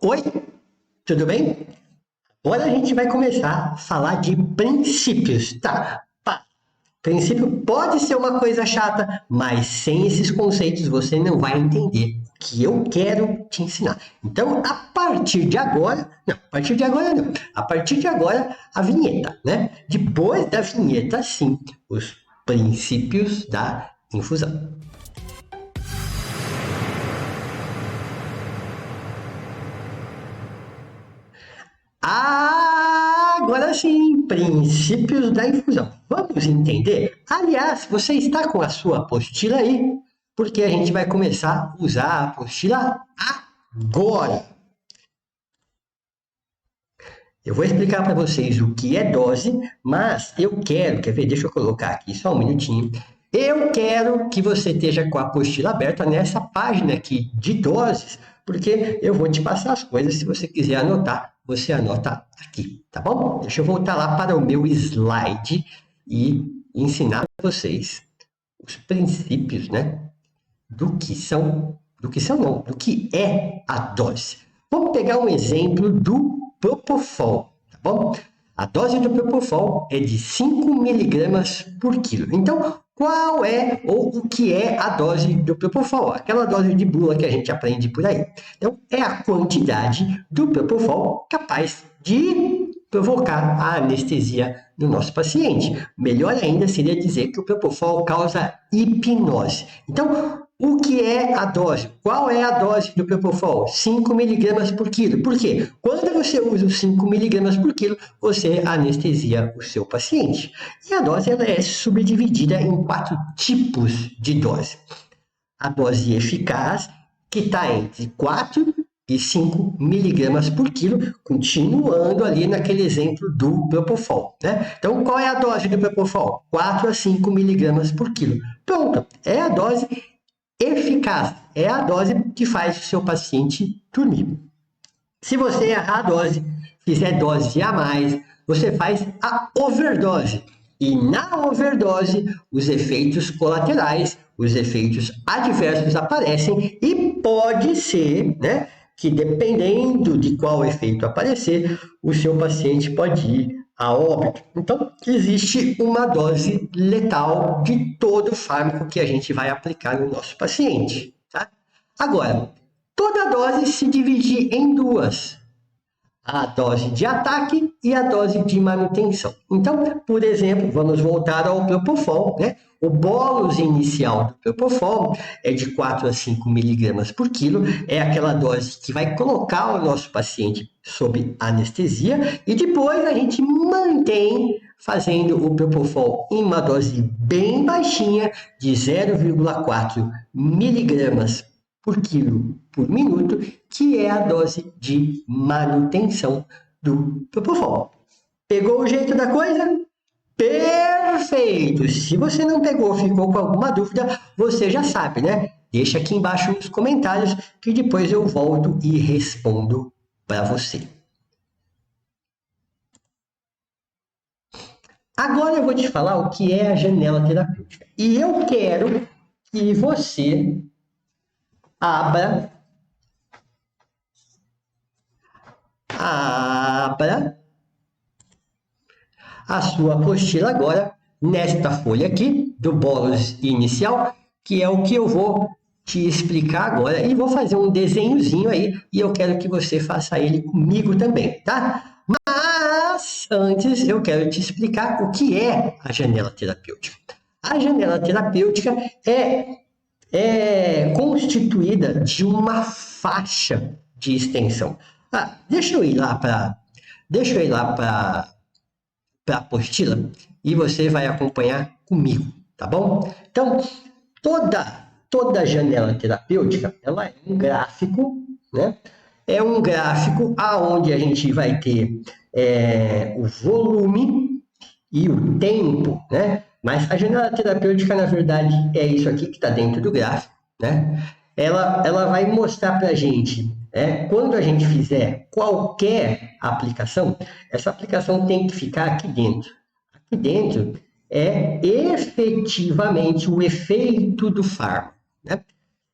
Oi, tudo bem? Agora a gente vai começar a falar de princípios, tá? Princípio pode ser uma coisa chata, mas sem esses conceitos você não vai entender o que eu quero te ensinar. Então, a partir de agora, não, a partir de agora não, a partir de agora a vinheta, né? Depois da vinheta, sim, os princípios da infusão. Agora sim, princípios da infusão. Vamos entender? Aliás, você está com a sua apostila aí, porque a gente vai começar a usar a apostila agora. Eu vou explicar para vocês o que é dose, mas eu quero, quer ver? Deixa eu colocar aqui só um minutinho. Eu quero que você esteja com a apostila aberta nessa página aqui de doses, porque eu vou te passar as coisas. Se você quiser anotar, você anota aqui, tá bom? Deixa eu voltar lá para o meu slide e ensinar vocês os princípios, né? Do que é a dose. Vamos pegar um exemplo do Propofol, tá bom? A dose do Propofol é de 5 miligramas por quilo. Então, qual é ou o que é a dose do Propofol? Aquela dose de bula que a gente aprende por aí. Então, é a quantidade do Propofol capaz de provocar a anestesia no nosso paciente. Melhor ainda seria dizer que o Propofol causa hipnose. Então, o que é a dose? Qual é a dose do Propofol? 5 miligramas por quilo. Por quê? Quando você usa os 5 miligramas por quilo, você anestesia o seu paciente. E a dose ela é subdividida em 4 tipos de dose. A dose eficaz, que está entre 4 e 5 miligramas por quilo, continuando ali naquele exemplo do Propofol, né? Então, qual é a dose do Propofol? 4 a 5 miligramas por quilo. Pronto, é a dose eficaz, é a dose que faz o seu paciente dormir. Se você errar a dose, fizer dose a mais, você faz a overdose. E na overdose, os efeitos colaterais, os efeitos adversos aparecem e pode ser, né, que dependendo de qual efeito aparecer, o seu paciente pode ir a óbito. Então, existe uma dose letal de todo fármaco que a gente vai aplicar no nosso paciente. Tá? Agora, toda dose se divide em duas. A dose de ataque e a dose de manutenção. Então, por exemplo, vamos voltar ao Propofol, né? O bolus inicial do Propofol é de 4 a 5 miligramas por quilo, é aquela dose que vai colocar o nosso paciente sob anestesia e depois a gente mantém fazendo o Propofol em uma dose bem baixinha de 0,4 miligramas por quilo por minuto, que é a dose de manutenção do Propofol. Pegou o jeito da coisa? Perfeito! Se você não pegou, ficou com alguma dúvida, você já sabe, né? Deixa aqui embaixo nos comentários que depois eu volto e respondo para você. Agora eu vou te falar o que é a janela terapêutica. E eu quero que você abra a sua apostila agora nesta folha aqui do bolus inicial, que é o que eu vou te explicar agora e vou fazer um desenhozinho aí e eu quero que você faça ele comigo também, tá? Mas antes eu quero te explicar o que é a janela terapêutica. A janela terapêutica é constituída de uma faixa de extensão. Deixa eu ir lá para a apostila e você vai acompanhar comigo, tá bom? Então, toda janela terapêutica, ela é um gráfico, né? É um gráfico aonde a gente vai ter o volume e o tempo, né? Mas a janela terapêutica, na verdade, é isso aqui que está dentro do gráfico, né? Ela vai mostrar para a gente, quando a gente fizer qualquer aplicação, essa aplicação tem que ficar aqui dentro. Aqui dentro é efetivamente o efeito do fármaco, né?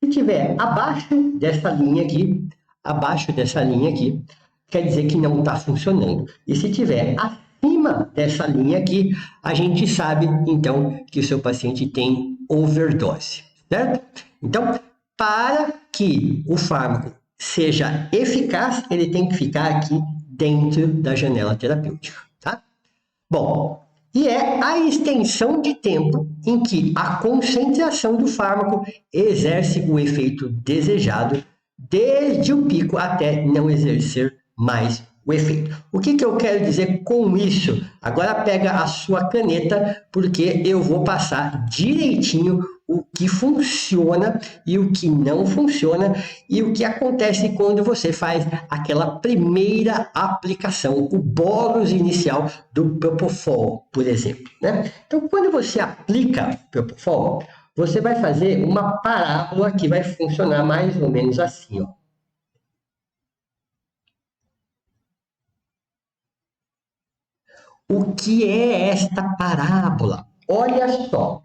Se tiver abaixo dessa linha aqui, abaixo dessa linha aqui, quer dizer que não está funcionando. E se tiver acima dessa linha aqui, a gente sabe, então, que o seu paciente tem overdose, certo? Então, para que o fármaco seja eficaz, ele tem que ficar aqui dentro da janela terapêutica, tá? Bom, e é a extensão de tempo em que a concentração do fármaco exerce o efeito desejado, desde o pico até não exercer mais o efeito. O que eu quero dizer com isso? Agora pega a sua caneta, porque eu vou passar direitinho o que funciona e o que não funciona e o que acontece quando você faz aquela primeira aplicação, o bolus inicial do Propofol, por exemplo, né? Então, quando você aplica Propofol, você vai fazer uma parábola que vai funcionar mais ou menos assim, ó. O que é esta parábola? Olha só,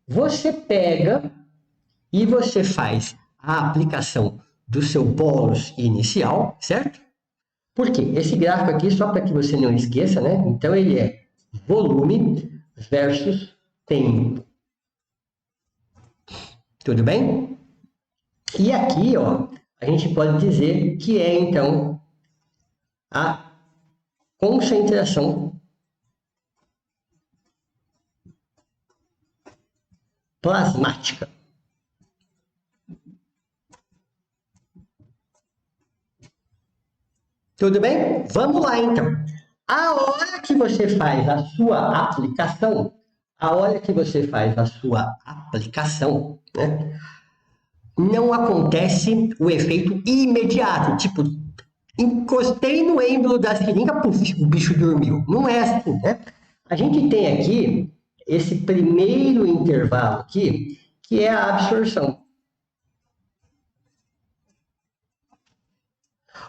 você pega e você faz a aplicação do seu bolus inicial, certo? Por quê? Esse gráfico aqui, só para que você não esqueça, né? Então, ele é volume versus tempo. Tudo bem? E aqui, ó, a gente pode dizer que é, então, a concentração plasmática. Tudo bem? Vamos lá, então. A hora que você faz a sua aplicação, né, não acontece o efeito imediato, tipo, encostei no êmbolo da seringa, puf, o bicho dormiu. Não é assim, né? A gente tem aqui esse primeiro intervalo aqui, que é a absorção.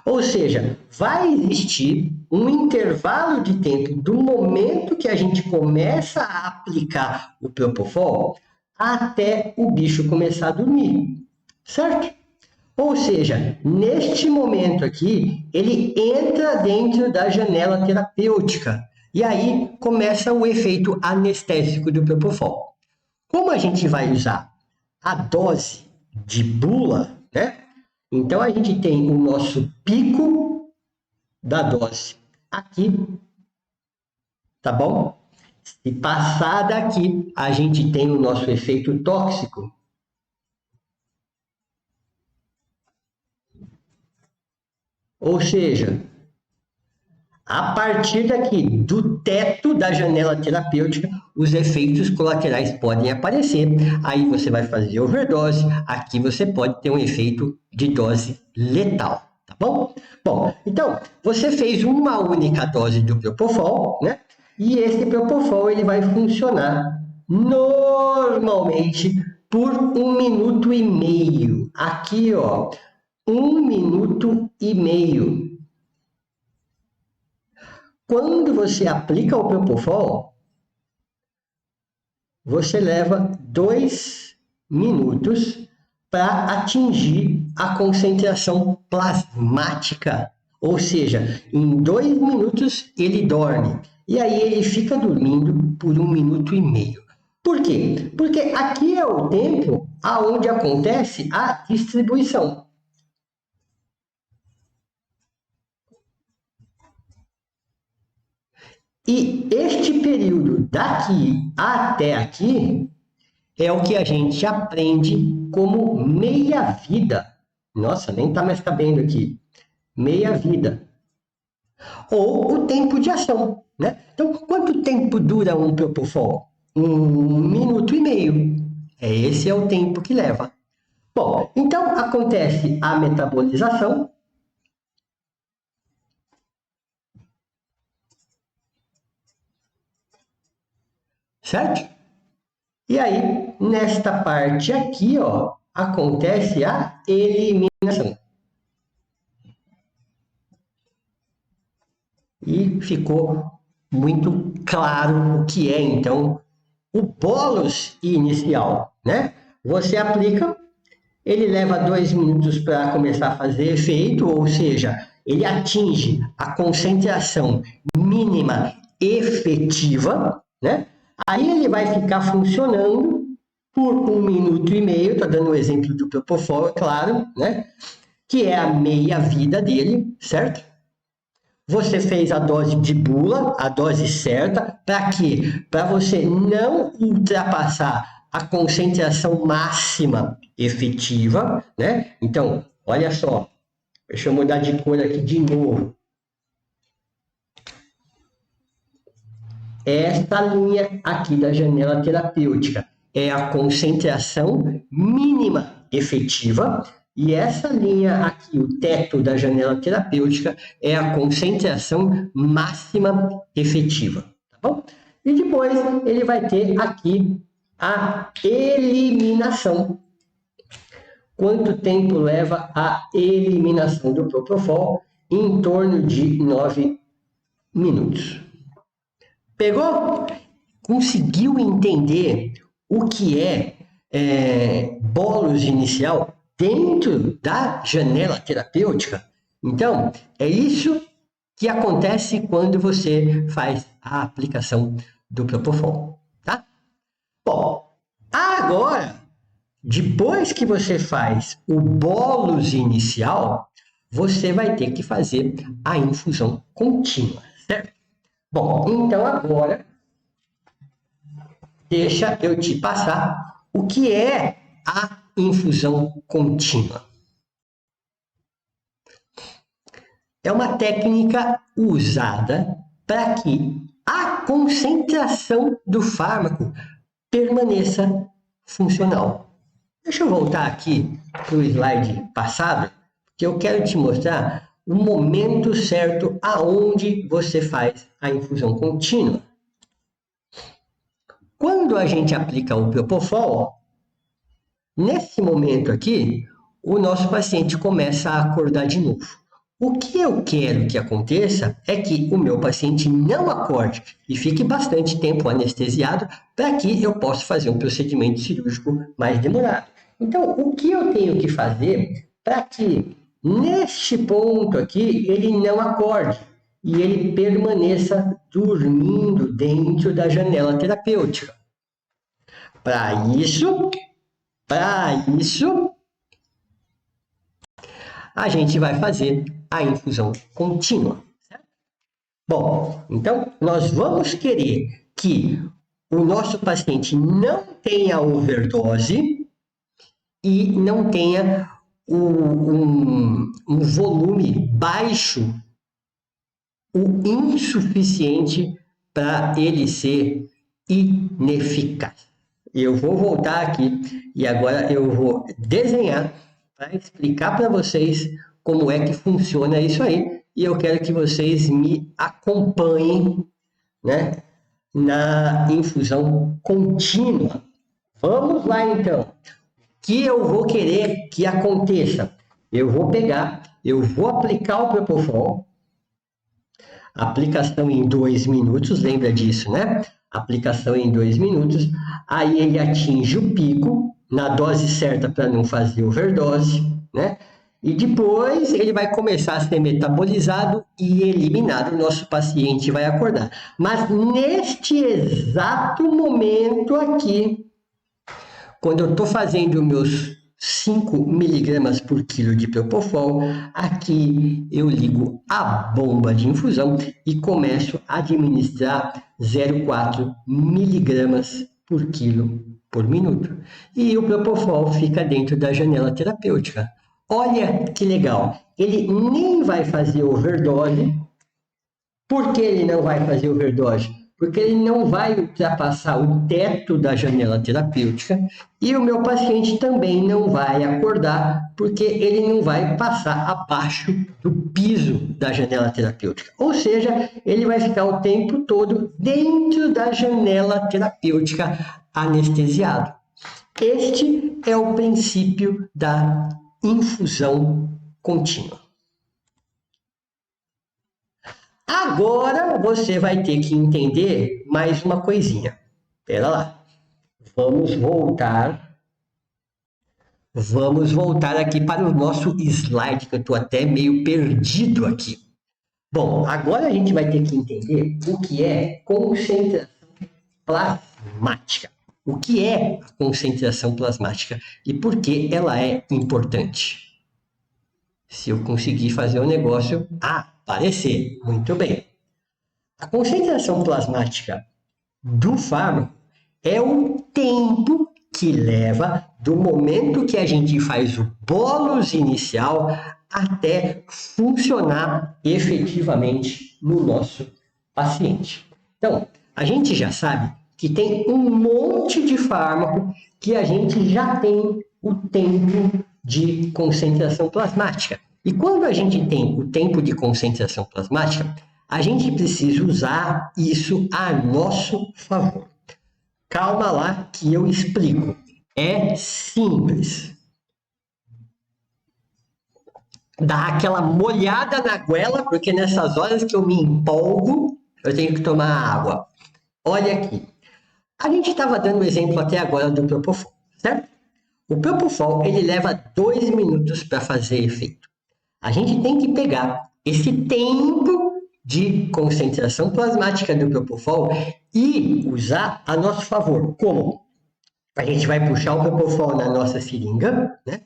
Ou seja, vai existir um intervalo de tempo do momento que a gente começa a aplicar o Propofol até o bicho começar a dormir, certo? Ou seja, neste momento aqui, ele entra dentro da janela terapêutica e aí começa o efeito anestésico do Propofol. Como a gente vai usar a dose de bula, né? Então a gente tem o nosso pico da dose aqui, tá bom? Se passar daqui, a gente tem o nosso efeito tóxico. Ou seja, a partir daqui, do teto da janela terapêutica, os efeitos colaterais podem aparecer. Aí você vai fazer overdose. Aqui você pode ter um efeito de dose letal, tá bom? Bom, então, você fez uma única dose do Propofol, né? E esse Propofol ele vai funcionar normalmente por 1,5 minutos. Aqui, ó, 1,5 minutos. Quando você aplica o Propofol, você leva 2 minutos para atingir a concentração plasmática. Ou seja, em 2 minutos ele dorme. E aí ele fica dormindo por 1,5 minutos. Por quê? Porque aqui é o tempo aonde acontece a distribuição. E este período daqui até aqui é o que a gente aprende como meia-vida. Nossa, nem está mais cabendo aqui. Meia-vida. Ou o tempo de ação, né? Então, quanto tempo dura um Propofol? 1,5 minutos. Esse é o tempo que leva. Bom, então acontece a metabolização. Certo? E aí, nesta parte aqui, ó, acontece a eliminação. E ficou muito claro o que é, então, o bolus inicial, né? Você aplica ele leva 2 minutos para começar a fazer efeito, ou seja, ele atinge a concentração mínima efetiva, né? Aí ele vai ficar funcionando por 1 minuto e meio, estou dando o exemplo do Propofol, é claro, né? Que é a meia vida dele, certo? Você fez a dose de bula, a dose certa, para quê? Para você não ultrapassar a concentração máxima efetiva, né? Então, olha só, deixa eu mudar de cor aqui de novo. Esta linha aqui da janela terapêutica é a concentração mínima efetiva, e essa linha aqui, o teto da janela terapêutica, é a concentração máxima efetiva, tá bom? E depois ele vai ter aqui a eliminação. Quanto tempo leva a eliminação do Propofol? Em torno de 9 minutos. Pegou? Conseguiu entender o que é bolos inicial dentro da janela terapêutica? Então, é isso que acontece quando você faz a aplicação do Propofol, tá? Bom, agora, depois que você faz o bolos inicial, você vai ter que fazer a infusão contínua, certo? Bom, então agora, deixa eu te passar o que é a infusão contínua. É uma técnica usada para que a concentração do fármaco permaneça funcional. Deixa eu voltar aqui para o slide passado, que eu quero te mostrar o momento certo aonde você faz a infusão contínua. Quando a gente aplica o Propofol, nesse momento aqui, o nosso paciente começa a acordar de novo. O que eu quero que aconteça é que o meu paciente não acorde e fique bastante tempo anestesiado para que eu possa fazer um procedimento cirúrgico mais demorado. Então, o que eu tenho que fazer para que, neste ponto aqui, ele não acorde e ele permaneça dormindo dentro da janela terapêutica? Para isso, a gente vai fazer a infusão contínua. Certo? Bom, então nós vamos querer que o nosso paciente não tenha overdose e não tenha um volume baixo, o insuficiente para ele ser ineficaz. Eu vou voltar aqui e agora eu vou desenhar para explicar para vocês como é que funciona isso aí. E eu quero que vocês me acompanhem, né, na infusão contínua. Vamos lá, então. O que eu vou querer que aconteça? Eu vou aplicar o Propofol. Aplicação em 2 minutos, lembra disso, né? Aplicação em 2 minutos. Aí ele atinge o pico na dose certa para não fazer overdose, né? E depois ele vai começar a ser metabolizado e eliminado. O nosso paciente vai acordar. Mas neste exato momento aqui, quando eu estou fazendo meus 5 miligramas por quilo de Propofol, aqui eu ligo a bomba de infusão e começo a administrar 0,4 miligramas por quilo por minuto. E o Propofol fica dentro da janela terapêutica. Olha que legal, ele nem vai fazer overdose. Por que ele não vai fazer overdose? Porque ele não vai ultrapassar o teto da janela terapêutica e o meu paciente também não vai acordar porque ele não vai passar abaixo do piso da janela terapêutica. Ou seja, ele vai ficar o tempo todo dentro da janela terapêutica anestesiado. Este é o princípio da infusão contínua. Agora você vai ter que entender mais uma coisinha. Espera lá. Vamos voltar Vamos voltar aqui para o nosso slide, que eu estou até meio perdido aqui. Bom, agora a gente vai ter que entender o que é concentração plasmática. O que é a concentração plasmática e por que ela é importante? Se eu conseguir fazer o negócio aparecer. Muito bem. A concentração plasmática do fármaco é o tempo que leva do momento que a gente faz o bolus inicial até funcionar efetivamente no nosso paciente. Então, a gente já sabe que tem um monte de fármaco que a gente já tem o tempo de concentração plasmática. E quando a gente tem o tempo de concentração plasmática, a gente precisa usar isso a nosso favor. Calma lá que eu explico. É simples. Dá aquela molhada na goela, porque nessas horas que eu me empolgo, eu tenho que tomar água. Olha aqui. A gente estava dando o exemplo até agora do Propofol, certo? O Propofol, ele leva 2 minutos para fazer efeito. A gente tem que pegar esse tempo de concentração plasmática do Propofol e usar a nosso favor. Como? A gente vai puxar o Propofol na nossa seringa, né?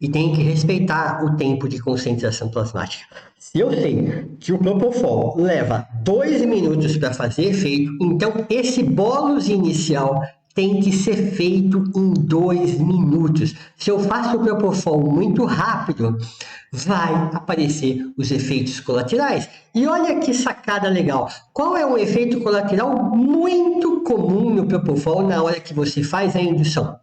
E tem que respeitar o tempo de concentração plasmática. Se eu sei que o Propofol leva 2 minutos para fazer efeito, então esse bolus inicial tem que ser feito em 2 minutos. Se eu faço o Propofol muito rápido, vai aparecer os efeitos colaterais. E olha que sacada legal. Qual é um efeito colateral muito comum no Propofol na hora que você faz a indução?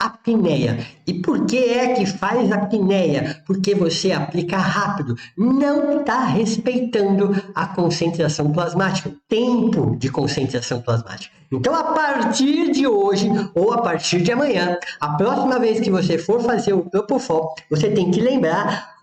Apneia. E por que é que faz apneia? Porque você aplica rápido, não está respeitando a concentração plasmática, o tempo de concentração plasmática. Então, a partir de hoje ou a partir de amanhã, a próxima vez que você for fazer o Propofol, você tem que lembrar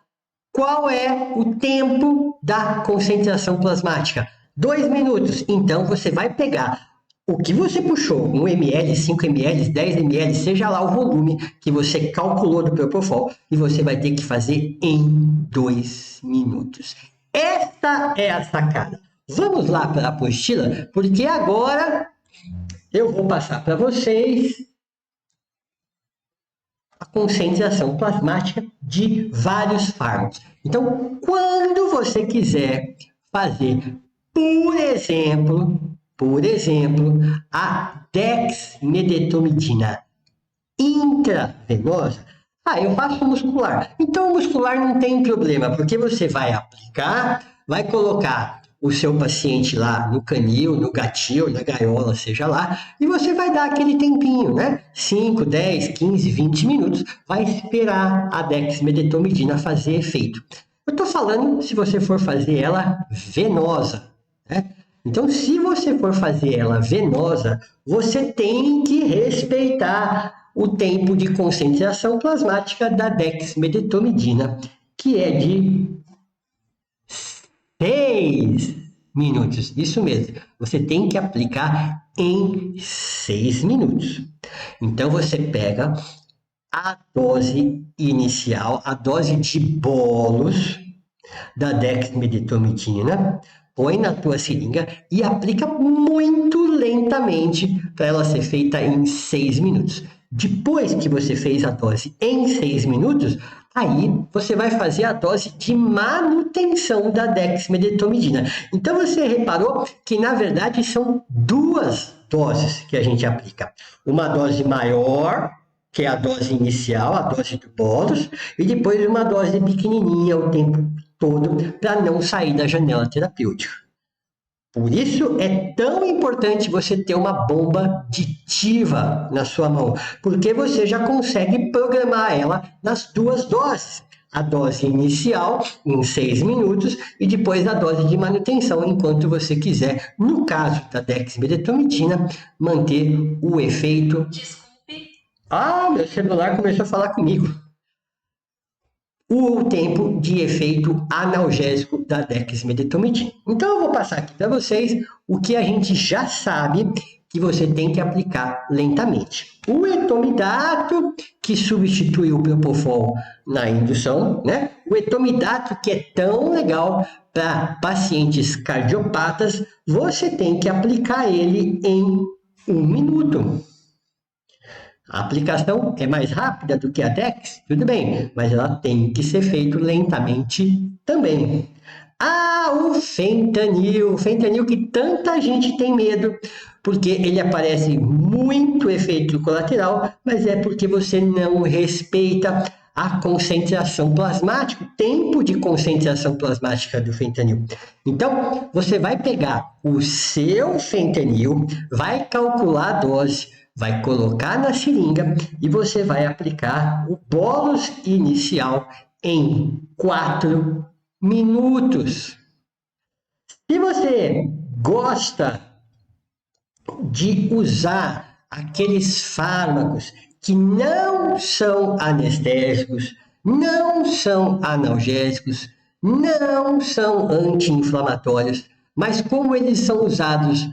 qual é o tempo da concentração plasmática. 2 minutos. Então, você vai pegar o que você puxou, 1 ml, 5 ml, 10 ml, seja lá o volume que você calculou do Propofol, e você vai ter que fazer em 2 minutos. Esta é a sacada. Vamos lá para a apostila, porque agora eu vou passar para vocês a concentração plasmática de vários fármacos. Então, quando você quiser fazer, por exemplo, a dexmedetomidina intravenosa, eu faço muscular. Então, o muscular não tem problema, porque você vai aplicar, vai colocar o seu paciente lá no canil, no gatil, na gaiola, seja lá, e você vai dar aquele tempinho, né? 5, 10, 15, 20 minutos, vai esperar a dexmedetomidina fazer efeito. Eu estou falando se você for fazer ela venosa, né? Então, se você for fazer ela venosa, você tem que respeitar o tempo de concentração plasmática da dexmedetomidina, que é de 6 minutos. Isso mesmo, você tem que aplicar em 6 minutos. Então, você pega a dose inicial, a dose de bolos da dexmedetomidina, põe na tua seringa e aplica muito lentamente para ela ser feita em 6 minutos. Depois que você fez a dose em 6 minutos, aí você vai fazer a dose de manutenção da dexmedetomidina. Então você reparou que na verdade são 2 doses que a gente aplica. Uma dose maior, que é a dose inicial, a dose do bolus, e depois uma dose pequenininha o tempo todo para não sair da janela terapêutica. Por isso é tão importante você ter uma bomba aditiva na sua mão, porque você já consegue programar ela nas 2 doses. A dose inicial em 6 minutos e depois a dose de manutenção, enquanto você quiser, no caso da dexmedetomidina, manter o efeito. Desculpe. Meu celular começou a falar comigo. O tempo de efeito analgésico da dexmedetomidina. Então eu vou passar aqui para vocês o que a gente já sabe que você tem que aplicar lentamente. O etomidato, que substitui o Propofol na indução, né? O etomidato, que é tão legal para pacientes cardiopatas, você tem que aplicar ele em 1 minuto. A aplicação é mais rápida do que a Dex, tudo bem, mas ela tem que ser feita lentamente também. O fentanil que tanta gente tem medo, porque ele aparece muito efeito colateral, mas é porque você não respeita a concentração plasmática, o tempo de concentração plasmática do fentanil. Então, você vai pegar o seu fentanil, vai calcular a dose, vai colocar na seringa e você vai aplicar o bolus inicial em 4 minutos. Se você gosta de usar aqueles fármacos que não são anestésicos, não são analgésicos, não são anti-inflamatórios, mas como eles são usados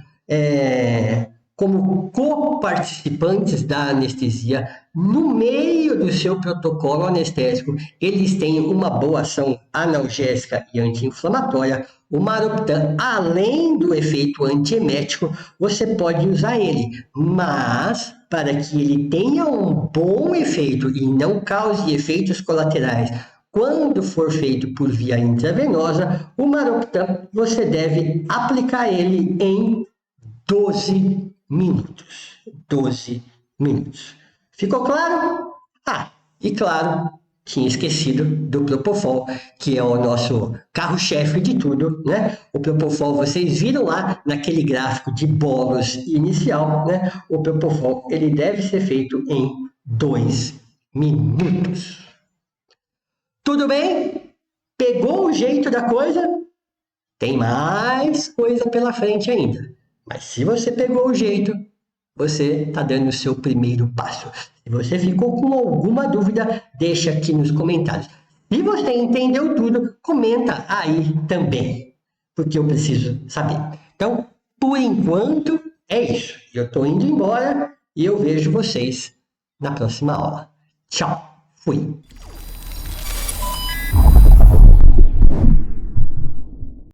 como coparticipantes da anestesia, no meio do seu protocolo anestésico, eles têm uma boa ação analgésica e anti-inflamatória. O Maroptan, além do efeito antiemético, você pode usar ele, mas para que ele tenha um bom efeito e não cause efeitos colaterais, quando for feito por via intravenosa, o Maroptan você deve aplicar ele em 12 minutos. 12 minutos. Ficou claro? E claro, tinha esquecido do Propofol, que é o nosso carro-chefe de tudo, né? O Propofol, vocês viram lá naquele gráfico de bolos inicial, né? O Propofol, ele deve ser feito em 2 minutos. Tudo bem? Pegou o jeito da coisa? Tem mais coisa pela frente ainda. Mas se você pegou o jeito, você está dando o seu primeiro passo. Se você ficou com alguma dúvida, deixa aqui nos comentários. Se você entendeu tudo, comenta aí também, porque eu preciso saber. Então, por enquanto, é isso. Eu estou indo embora e eu vejo vocês na próxima aula. Tchau, fui!